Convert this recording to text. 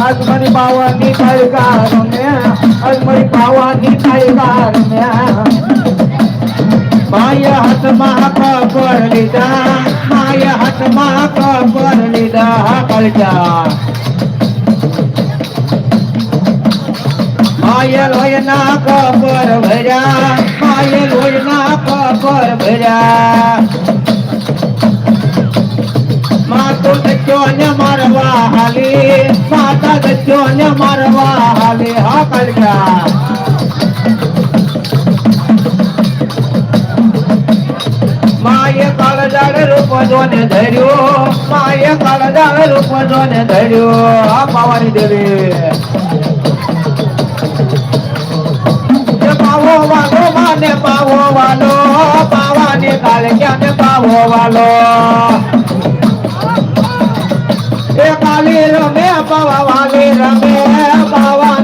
અજમરી પાવાની કાળકાર મેં અજમરી પાવાની કાળકાર મેં માય હાથમાં કબર લીધા માય હાથમાં કબર લીધા કલજા માય લોહીના કબર ભર્યા માય લોહીના કબર ભર્યા માતો દચ્યો ને મારવા હાલી માતા દચ્યો ને મારવા હાલી હા કલજા માય કાળજાળ રૂપ જોને ધર્યો માય કાળજાળ રૂપ જોને ધર્યો આ પાવાની દેવી પાવો વાલો માને પાવો વાલો પાવાને કાલે ક્યાં પાવો વાલો એ કાલી રમે પાવા વાલી રમે પાવા